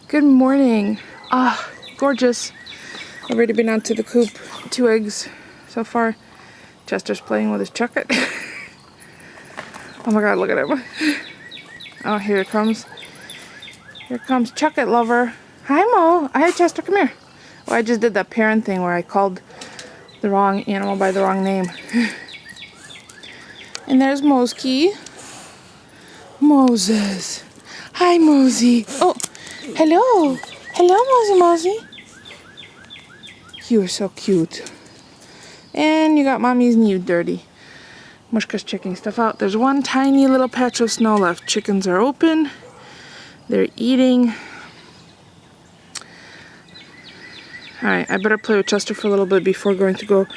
Good morning. Ah, gorgeous. I've already been out to the coop. 2 eggs so far. Chester's playing with his chucket. Oh my god, look at him. Oh, here it comes. Here comes Chucket Lover. Hi, Mo. Hi, Chester. Come here. Oh, I just did that parent thing where I called the wrong animal by the wrong name. And there's Mosky. Moses. Hi, Mosey. Oh, hello. Hello, Mosey. You are so cute. And you got Mommy's new dirty. Mushka's checking stuff out. There's one tiny little patch of snow left. Chickens are open. They're eating. Alright, I better play with Chester for a little bit before going to go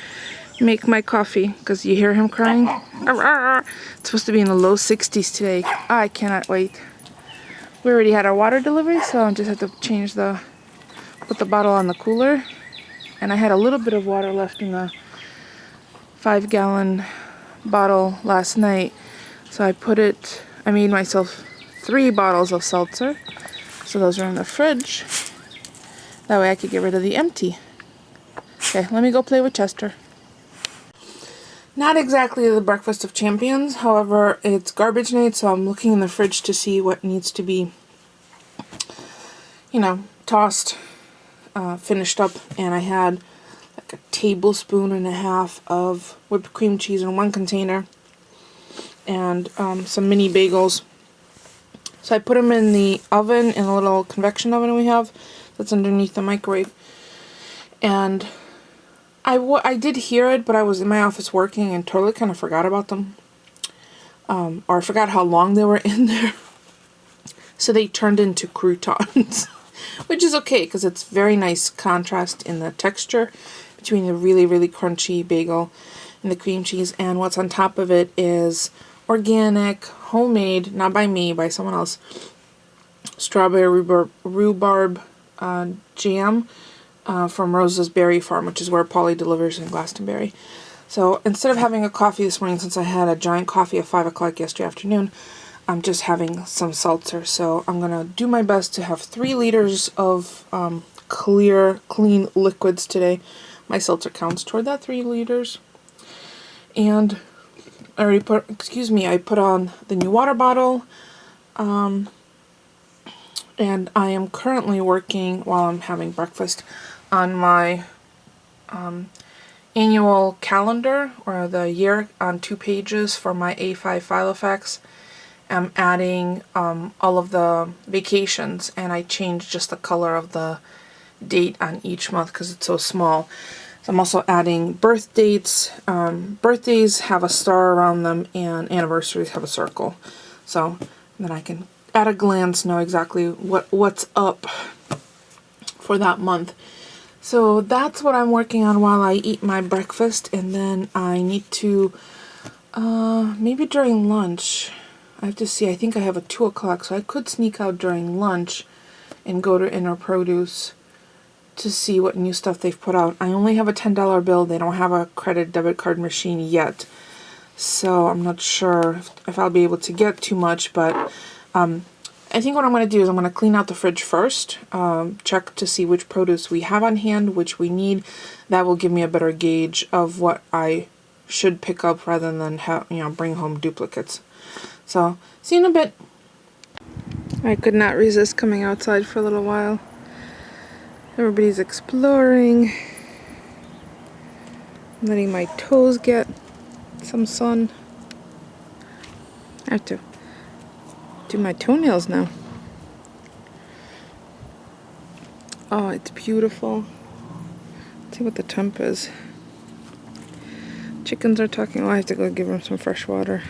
make my coffee, because you hear him crying. It's supposed to be in the low 60s today. I cannot wait. We already had our water delivery, so I just had to put the bottle on the cooler. And I had a little bit of water left in the 5-gallon bottle last night. So I made myself 3 bottles of seltzer. So those are in the fridge. That way I could get rid of the empty. Okay, let me go play with Chester. Not exactly the breakfast of champions, however, it's garbage night, so I'm looking in the fridge to see what needs to be, tossed, finished up, and I had like a tablespoon and a half of whipped cream cheese in one container, and some mini bagels. So I put them in the oven, in a little convection oven we have that's underneath the microwave, and I did hear it, but I was in my office working and totally kind of forgot about them. Or I forgot how long they were in there. So they turned into croutons. Which is okay, because it's very nice contrast in the texture between the really, really crunchy bagel and the cream cheese. And what's on top of it is organic, homemade, not by me, by someone else, strawberry rhubarb jam. From Rosa's Berry Farm, which is where Polly delivers in Glastonbury. So instead of having a coffee this morning, since I had a giant coffee at 5 o'clock yesterday afternoon, I'm just having some seltzer. So I'm going to do my best to have 3 liters of clean liquids today. My seltzer counts toward that 3 liters. And I put on the new water bottle. And I am currently working while I'm having breakfast on my annual calendar, or the year on 2 pages for my A5 Filofax. I'm adding all of the vacations, and I changed just the color of the date on each month because it's so small. So I'm also adding birth dates. Birthdays have a star around them, and anniversaries have a circle. So then I can at a glance know exactly what's up for that month. So that's what I'm working on while I eat my breakfast, and then I need to maybe during lunch, I have to see, I think I have a 2 o'clock, so I could sneak out during lunch and go to Inner Produce to see what new stuff they've put out. I only have a $10 bill. They don't have a credit debit card machine yet, so I'm not sure if I'll be able to get too much, but I think what I'm going to do is I'm going to clean out the fridge first, check to see which produce we have on hand, which we need. That will give me a better gauge of what I should pick up rather than bring home duplicates. So, see you in a bit. I could not resist coming outside for a little while. Everybody's exploring, letting my toes get some sun. I have to do my toenails now. Oh, it's beautiful. Let's see what the temp is. Chickens are talking. Oh, I have to go give them some fresh water.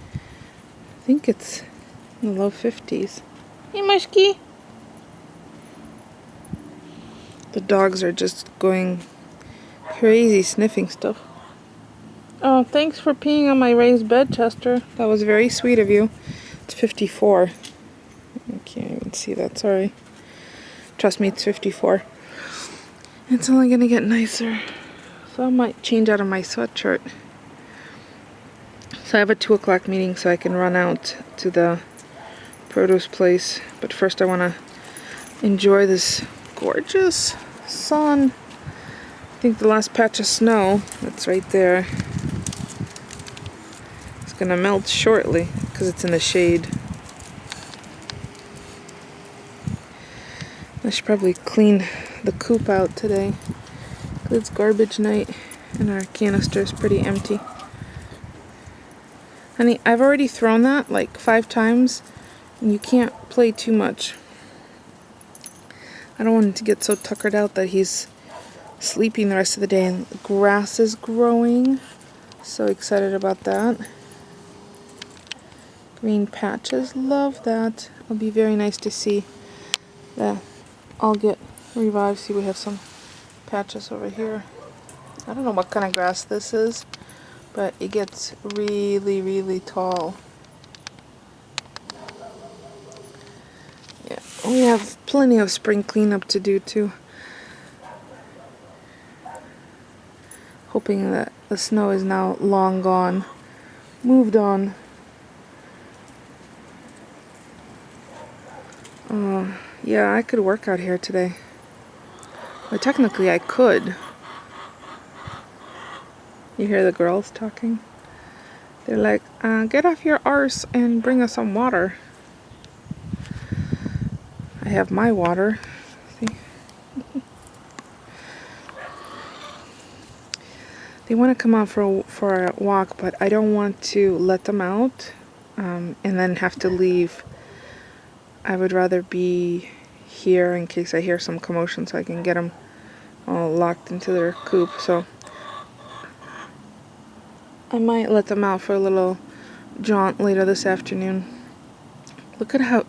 I think it's in the low 50s. Hey, Mushki. The dogs are just going crazy, sniffing stuff. Oh, thanks for peeing on my raised bed, Chester. That was very sweet of you. It's 54. I can't even see that, sorry. Trust me, it's 54. It's only gonna get nicer. So I might change out of my sweatshirt. So I have a 2 o'clock meeting, so I can run out to the produce place. But first I want to enjoy this gorgeous sun. I think the last patch of snow that's right there is gonna melt shortly because it's in the shade. I should probably clean the coop out today. It's garbage night and our canister is pretty empty. Honey, I've already thrown that like 5 times and you can't play too much. I don't want him to get so tuckered out that he's sleeping the rest of the day. And the grass is growing. So excited about that. Green patches, love that. It'll be very nice to see that all get revived. See, we have some patches over here. I don't know what kind of grass this is, but it gets really, really tall. Yeah, we have plenty of spring cleanup to do too. Hoping that the snow is now long gone. Moved on. Yeah, I could work out here today. Well, technically I could. You hear the girls talking? They're like, get off your arse and bring us some water. I have my water. See? They want to come out for a walk, but I don't want to let them out and then have to leave. I would rather be here in case I hear some commotion so I can get them all locked into their coop. So I might let them out for a little jaunt later this afternoon. Look at how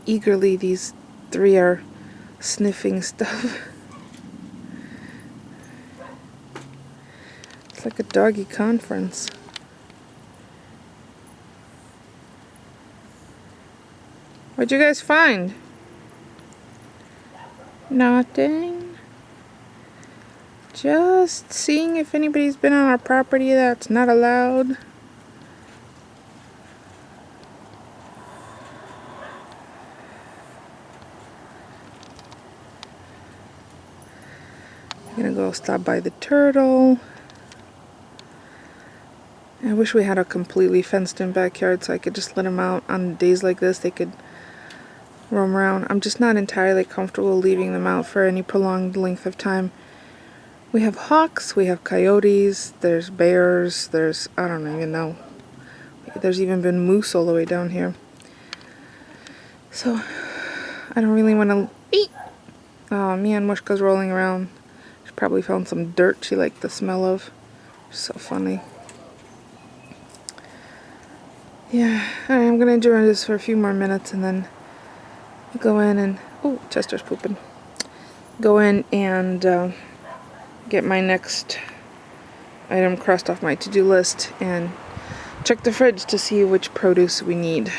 eagerly these 3 are sniffing stuff. It's like a doggy conference. What'd you guys find? Nothing. Just seeing if anybody's been on our property that's not allowed. I'm gonna go stop by the turtle. I wish we had a completely fenced in backyard so I could just let them out on days like this. They could roam around. I'm just not entirely comfortable leaving them out for any prolonged length of time. We have hawks, we have coyotes, there's bears, there's, I don't even know. There's even been moose all the way down here. So, I don't really want to eat. Mia and Mushka's rolling around. She probably found some dirt she liked the smell of. So funny. Yeah, alright, I'm gonna enjoy this for a few more minutes and then go in and, oh, Chester's pooping. Go in and get my next item crossed off my to-do list and check the fridge to see which produce we need.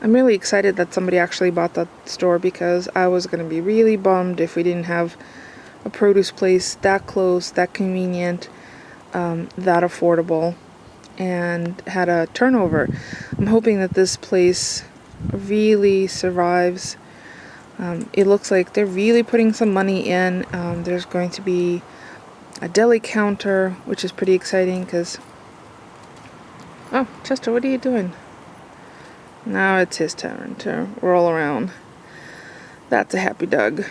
I'm really excited that somebody actually bought that store because I was going to be really bummed if we didn't have a produce place that close, that convenient, that affordable, and had a turnover. I'm hoping that this place really survives. It looks like they're really putting some money in. There's going to be a deli counter, which is pretty exciting because... Oh, Chester, what are you doing? Now it's his turn to roll around. That's a happy dog.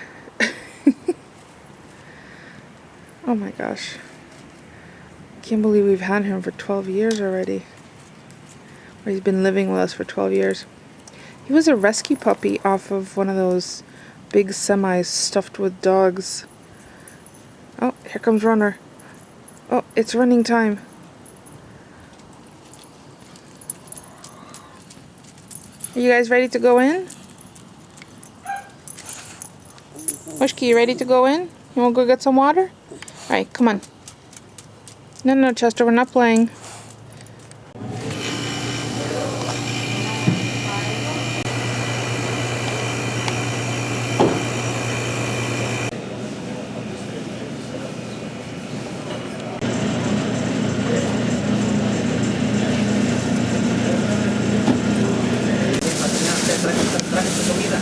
Oh my gosh. Can't believe we've had him for 12 years already. Or he's been living with us for 12 years. He was a rescue puppy off of one of those big semis stuffed with dogs. Oh, here comes Runner. Oh, it's running time. Are you guys ready to go in? Mushki, you ready to go in? You want to go get some water? Alright, come on. No, Chester, we're not playing. Traje tu comida.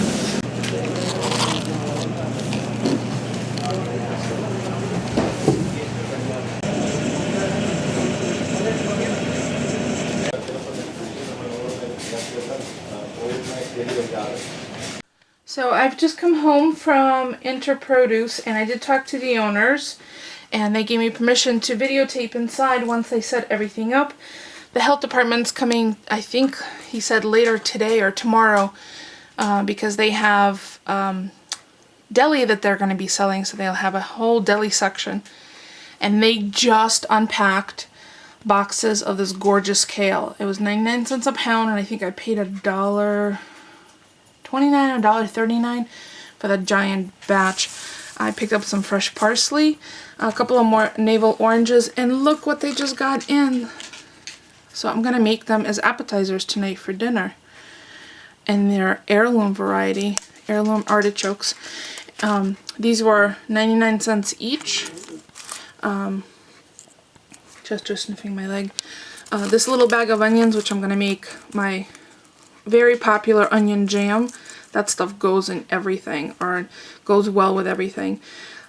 So I've just come home from Interproduce, and I did talk to the owners, and they gave me permission to videotape inside once they set everything up. The health department's coming, I think he said later today or tomorrow, because they have deli that they're going to be selling, so they'll have a whole deli section. And they just unpacked boxes of this gorgeous kale. It was 99 cents a pound, and I think I paid $1.29 or $1.39 for that giant batch. I picked up some fresh parsley, a couple of more navel oranges, and look what they just got in. So I'm gonna make them as appetizers tonight for dinner. And they're heirloom variety, heirloom artichokes. These were 99 cents each. Just sniffing my leg. This little bag of onions, which I'm gonna make my very popular onion jam. That stuff goes in everything, or goes well with everything.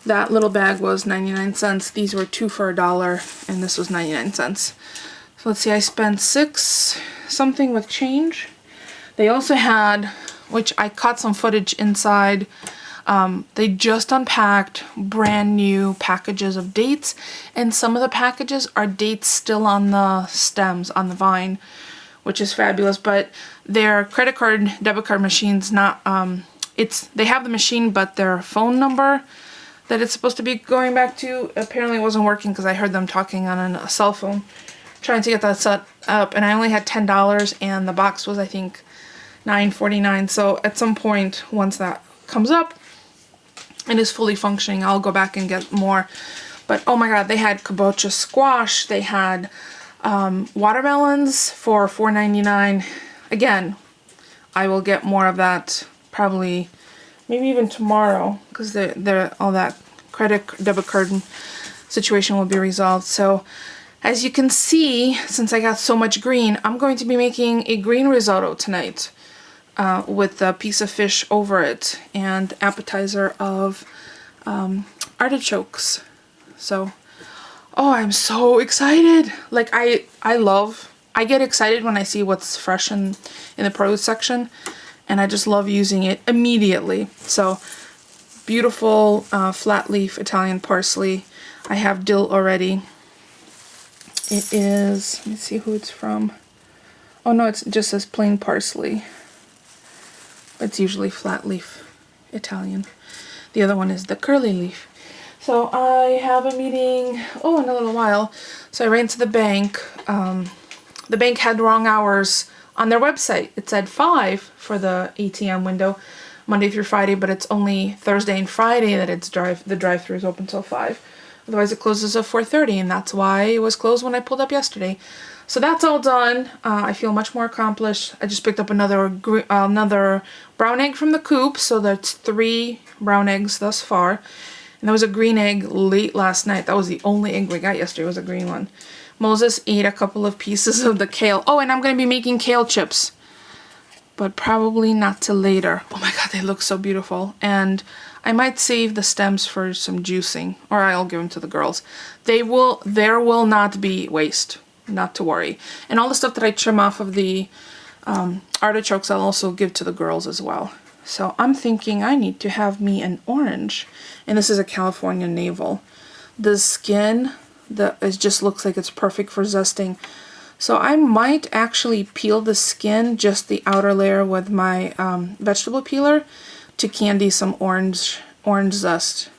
That little bag was 99 cents. These were 2 for $1, and this was 99 cents. So let's see, I spent $6 something with change. They also had, which I caught some footage inside, they just unpacked brand new packages of dates, and some of the packages are dates still on the stems, on the vine, which is fabulous. But their credit card, debit card machines, not, they have the machine, but their phone number that it's supposed to be going back to apparently wasn't working, because I heard them talking on a cell phone, trying to get that set up, and I only had $10, and the box was, I think, $9.49. So at some point, once that comes up and is fully functioning, I'll go back and get more. But oh my god, they had kabocha squash, they had watermelons for $4.99. Again, I will get more of that probably, maybe even tomorrow, because they're all that credit debit card situation will be resolved. So as you can see, since I got so much green, I'm going to be making a green risotto tonight, with a piece of fish over it and appetizer of artichokes. So, oh, I'm so excited. Like, I get excited when I see what's fresh in the produce section, and I just love using it immediately. So, beautiful flat leaf Italian parsley. I have dill already. It is, let me see who it's from. Oh no, it just says plain parsley. It's usually flat leaf Italian. The other one is the curly leaf. So I have a meeting, in a little while. So I ran to the bank. The bank had wrong hours on their website. It said 5 for the ATM window, Monday through Friday, but it's only Thursday and Friday that the drive-thru is open till 5. Otherwise it closes at 4:30, and that's why it was closed when I pulled up yesterday. So that's all done. I feel much more accomplished. I just picked up another brown egg from the coop, so that's 3 brown eggs thus far. And there was a green egg late last night. That was the only egg we got yesterday, was a green one. Moses ate a couple of pieces of the kale. Oh, and I'm going to be making kale chips, but probably not till later. Oh my god, they look so beautiful. And I might save the stems for some juicing, or I'll give them to the girls. There will not be waste. Not to worry. And all the stuff that I trim off of the artichokes, I'll also give to the girls as well. So I'm thinking I need to have me an orange. And this is a California navel. The skin, it just looks like it's perfect for zesting. So I might actually peel the skin, just the outer layer, with my vegetable peeler to candy some orange zest.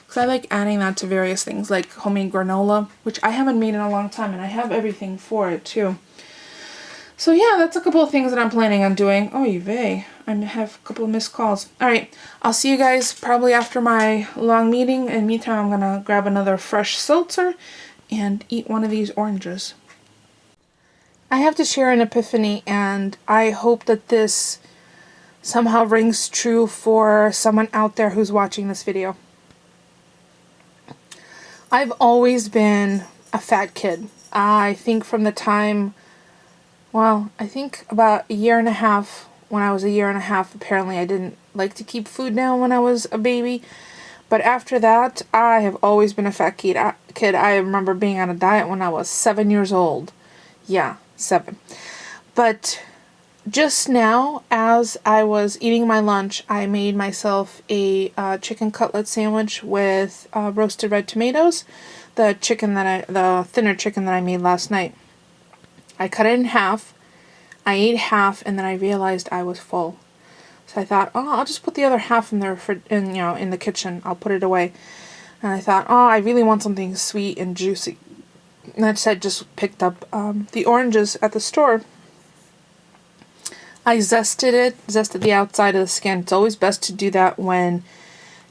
Because I like adding that to various things, like homemade granola, which I haven't made in a long time, and I have everything for it too. So yeah, that's a couple of things that I'm planning on doing. Oh, vey, I have a couple of missed calls. Alright, I'll see you guys probably after my long meeting. In the meantime, I'm going to grab another fresh seltzer and eat one of these oranges. I have to share an epiphany, and I hope that this somehow rings true for someone out there who's watching this video. I've always been a fat kid. I think from the time, I think about a year and a half. When I was a year and a half, apparently I didn't like to keep food down when I was a baby. But after that, I have always been a fat kid. I remember being on a diet when I was 7 years old. Yeah, 7. But just now, as I was eating my lunch, I made myself a chicken cutlet sandwich with roasted red tomatoes. The thinner chicken that I made last night. I cut it in half. I ate half, and then I realized I was full. So I thought, oh, I'll just put the other half in there in the kitchen. I'll put it away. And I thought, oh, I really want something sweet and juicy. And I just picked up the oranges at the store. I zested the outside of the skin. It's always best to do that when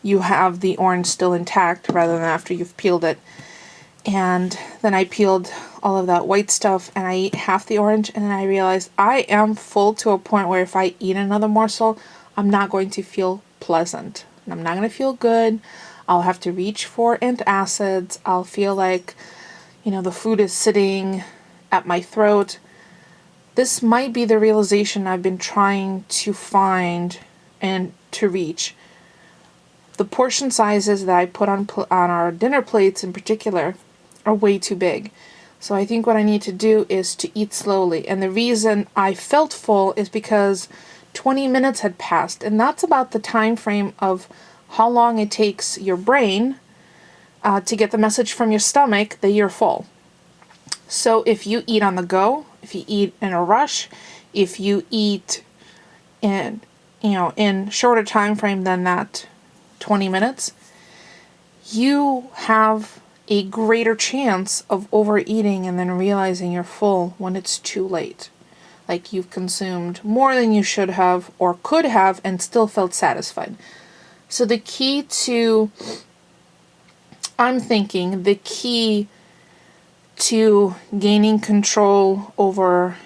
you have the orange still intact rather than after you've peeled it. And then I peeled all of that white stuff and I ate half the orange, and then I realized I am full to a point where if I eat another morsel, I'm not going to feel pleasant. I'm not going to feel good. I'll have to reach for antacids. I'll feel like, the food is sitting at my throat. This might be the realization I've been trying to find and to reach. The portion sizes that I put on our dinner plates in particular are way too big. So I think what I need to do is to eat slowly. And the reason I felt full is because 20 minutes had passed. And that's about the time frame of how long it takes your brain to get the message from your stomach that you're full. So if you eat on the go, if you eat in a rush, if you eat in shorter time frame than that 20 minutes, you have a greater chance of overeating and then realizing you're full when it's too late. Like you've consumed more than you should have or could have and still felt satisfied. So the key to gaining control over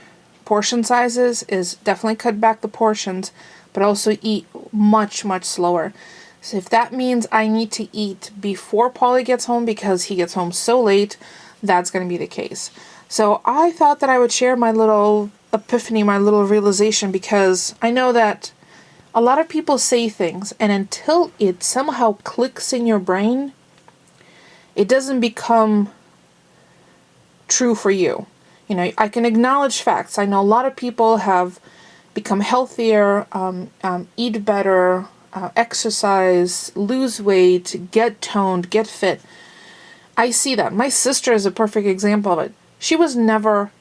portion sizes is definitely cut back the portions, but also eat much, much slower. So if that means I need to eat before Paulie gets home because he gets home so late, that's going to be the case. So I thought that I would share my little epiphany, my little realization, because I know that a lot of people say things, and until it somehow clicks in your brain, it doesn't become true for you. I can acknowledge facts. I know a lot of people have become healthier, eat better, exercise, lose weight, get toned, get fit. I see that. My sister is a perfect example of it. She was never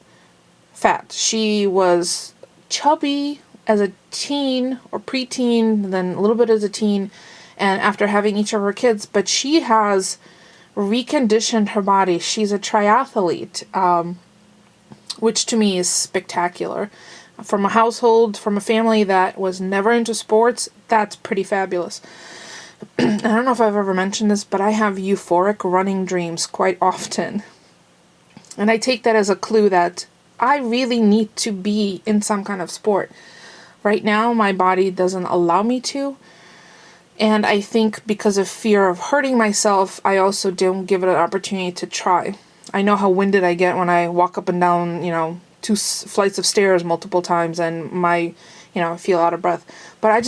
fat. She was chubby as a teen or preteen, then a little bit as a teen, and after having each of her kids, but she has reconditioned her body. She's a triathlete, which to me is spectacular. From a family that was never into sports, that's pretty fabulous. I don't know if I've ever mentioned this, but I have euphoric running dreams quite often. And I take that as a clue that I really need to be in some kind of sport. Right now, my body doesn't allow me to. And I think because of fear of hurting myself, I also don't give it an opportunity to try. I know how winded I get when I walk up and down, 2 flights of stairs multiple times and I feel out of breath. But I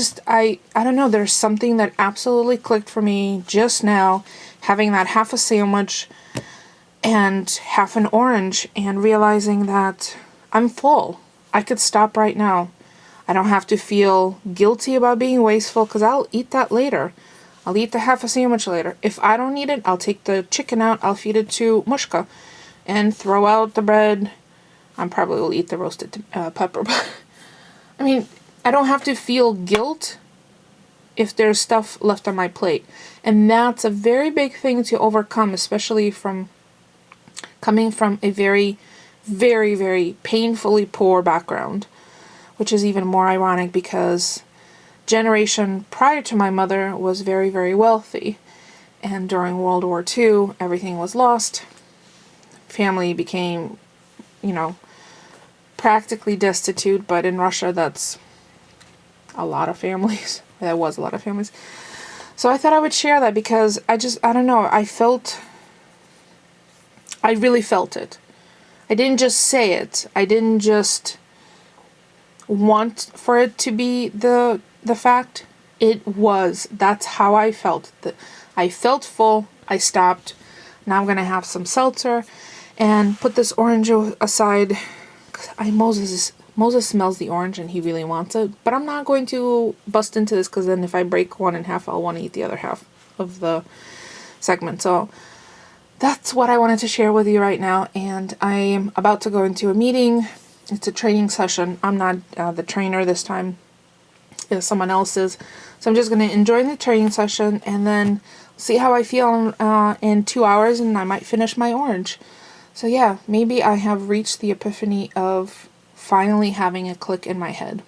don't know, there's something that absolutely clicked for me just now, having that half a sandwich and half an orange and realizing that I'm full. I could stop right now. I don't have to feel guilty about being wasteful because I'll eat that later. I'll eat the half a sandwich later. If I don't need it, I'll take the chicken out, I'll feed it to Mushka and throw out the bread. I probably will eat the roasted pepper, but I don't have to feel guilt if there's stuff left on my plate. And that's a very big thing to overcome, especially coming from a very, very, very painfully poor background, which is even more ironic because generation prior to my mother was very, very wealthy. And during World War II, everything was lost. Family became, practically destitute, but in Russia that's a lot of families. That was a lot of families. So I thought I would share that because I don't know, I really felt it. I didn't just say it. I didn't just want for it to be the fact. That's how I felt. I felt full. I stopped. Now I'm going to have some seltzer and put this orange aside. Moses is Moses smells the orange and he really wants it, but I'm not going to bust into this because then if I break one in half, I'll want to eat the other half of the segment. So that's what I wanted to share with you right now, and I am about to go into a meeting. It's a training session. I'm not the trainer this time. Someone else is. So I'm just going to enjoy the training session and then see how I feel in 2 hours, and I might finish my orange. So yeah, maybe I have reached the epiphany of finally having a click in my head.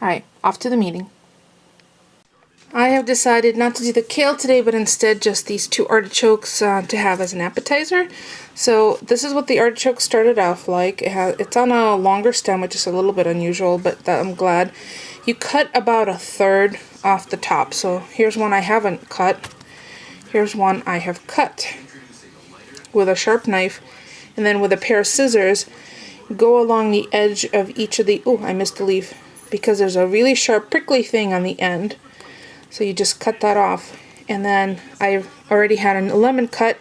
Alright, off to the meeting. I have decided not to do the kale today, but instead just these 2 artichokes to have as an appetizer. So this is what the artichoke started off like. It's on a longer stem, which is a little bit unusual, but I'm glad. You cut about 1/3 off the top. So here's one I haven't cut. Here's one I have cut with a sharp knife, and then with a pair of scissors, go along the edge of each of the... Oh, I missed a leaf because there's a really sharp prickly thing on the end. So you just cut that off, and then I've already had a lemon cut,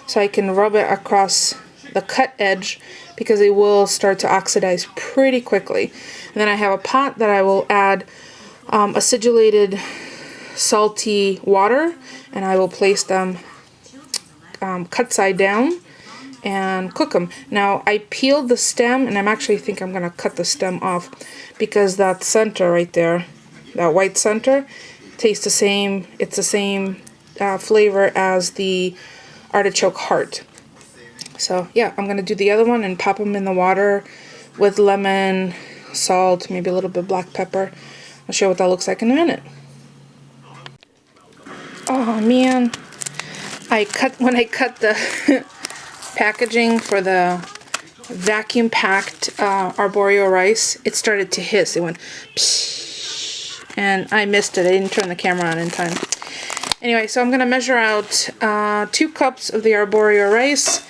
so I can rub it across the cut edge because it will start to oxidize pretty quickly. And then I have a pot that I will add acidulated salty water, and I will place them cut side down and cook them. Now I peeled the stem, and I think I'm gonna cut the stem off because that center right there, that white center, tastes the same. It's the same flavor as the artichoke heart. So yeah, I'm gonna do the other one and pop them in the water with lemon, salt, maybe a little bit of black pepper. I'll show you what that looks like in a minute. Oh man, when I cut the packaging for the vacuum packed arborio rice, it started to hiss. It went psh, and I missed it. I didn't turn the camera on in time. Anyway, so I'm going to measure out 2 cups of the arborio rice.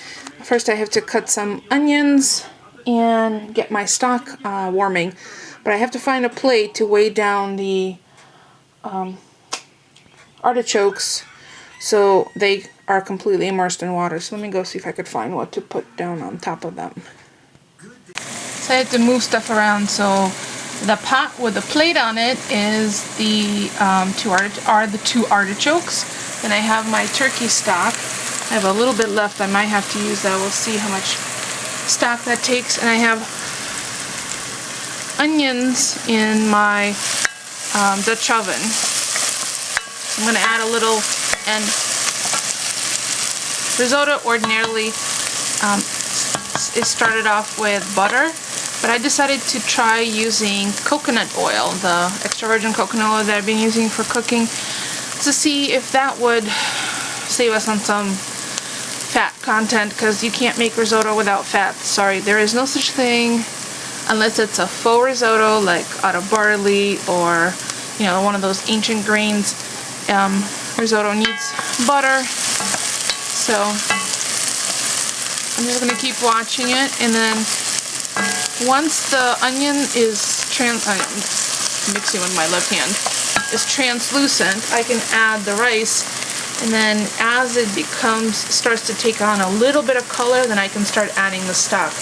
First I have to cut some onions and get my stock warming. But I have to find a plate to weigh down the artichokes so they are completely immersed in water. So let me go see if I could find what to put down on top of them. So I had to move stuff around. So the pot with the plate on it is the 2 artichokes. Then I have my turkey stock. I have a little bit left. I might have to use that. We'll see how much stock that takes. And I have onions in my Dutch oven. I'm going to add a little, and risotto ordinarily is started off with butter. But I decided to try using coconut oil, the extra virgin coconut oil that I've been using for cooking, to see if that would save us on some fat content, because you can't make risotto without fat. Sorry, there is no such thing unless it's a faux risotto, like out of barley or, you know, one of those ancient grains. Risotto needs butter. So I'm just going to keep watching it, and then once the onion is mixing with my left hand, is translucent, I can add the rice, and then as it starts to take on a little bit of color, then I can start adding the stock,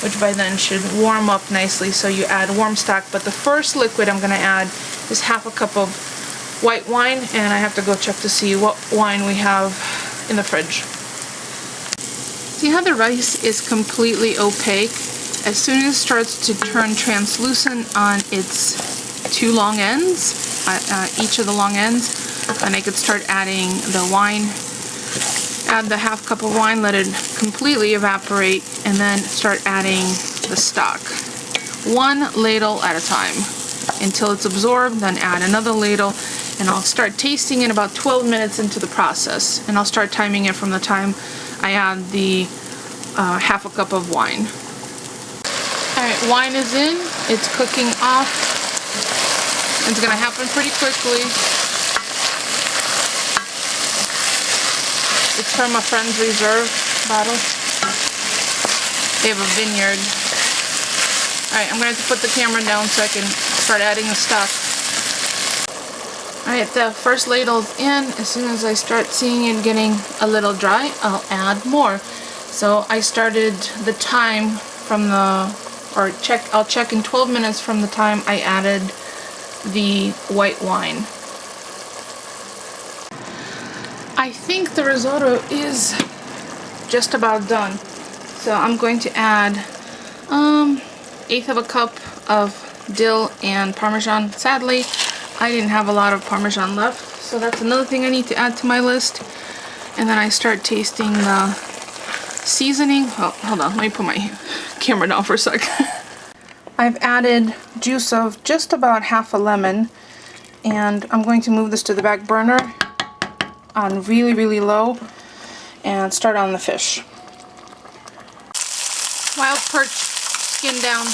which by then should warm up nicely. So you add warm stock, but the first liquid I'm going to add is 1/2 cup of white wine, and I have to go check to see what wine we have in the fridge. See how the rice is completely opaque? As soon as it starts to turn translucent on its 2 long ends, each of the long ends, and I could start adding the wine. Add the 1/2 cup of wine, let it completely evaporate, and then start adding the stock. 1 ladle at a time until it's absorbed, then add another ladle, and I'll start tasting it about 12 minutes into the process, and I'll start timing it from the time I add the 1/2 cup of wine. Alright, wine is in, it's cooking off. It's going to happen pretty quickly. It's from a friend's reserve bottle. They have a vineyard. Alright, I'm going to have to put the camera down so I can start adding the stock. Alright, the first ladle's in. As soon as I start seeing it getting a little dry, I'll add more. So I started the time from the or I'll check in 12 minutes from the time I added the white wine. I think the risotto is just about done. So I'm going to add 1/8 of a cup of dill and Parmesan. Sadly, I didn't have a lot of Parmesan left, so that's another thing I need to add to my list. And then I start tasting the seasoning. Oh, hold on, let me put my camera down for a sec. I've added juice of just about half a lemon, and I'm going to move this to the back burner on really, really low and start on the fish. Wild perch, skin down.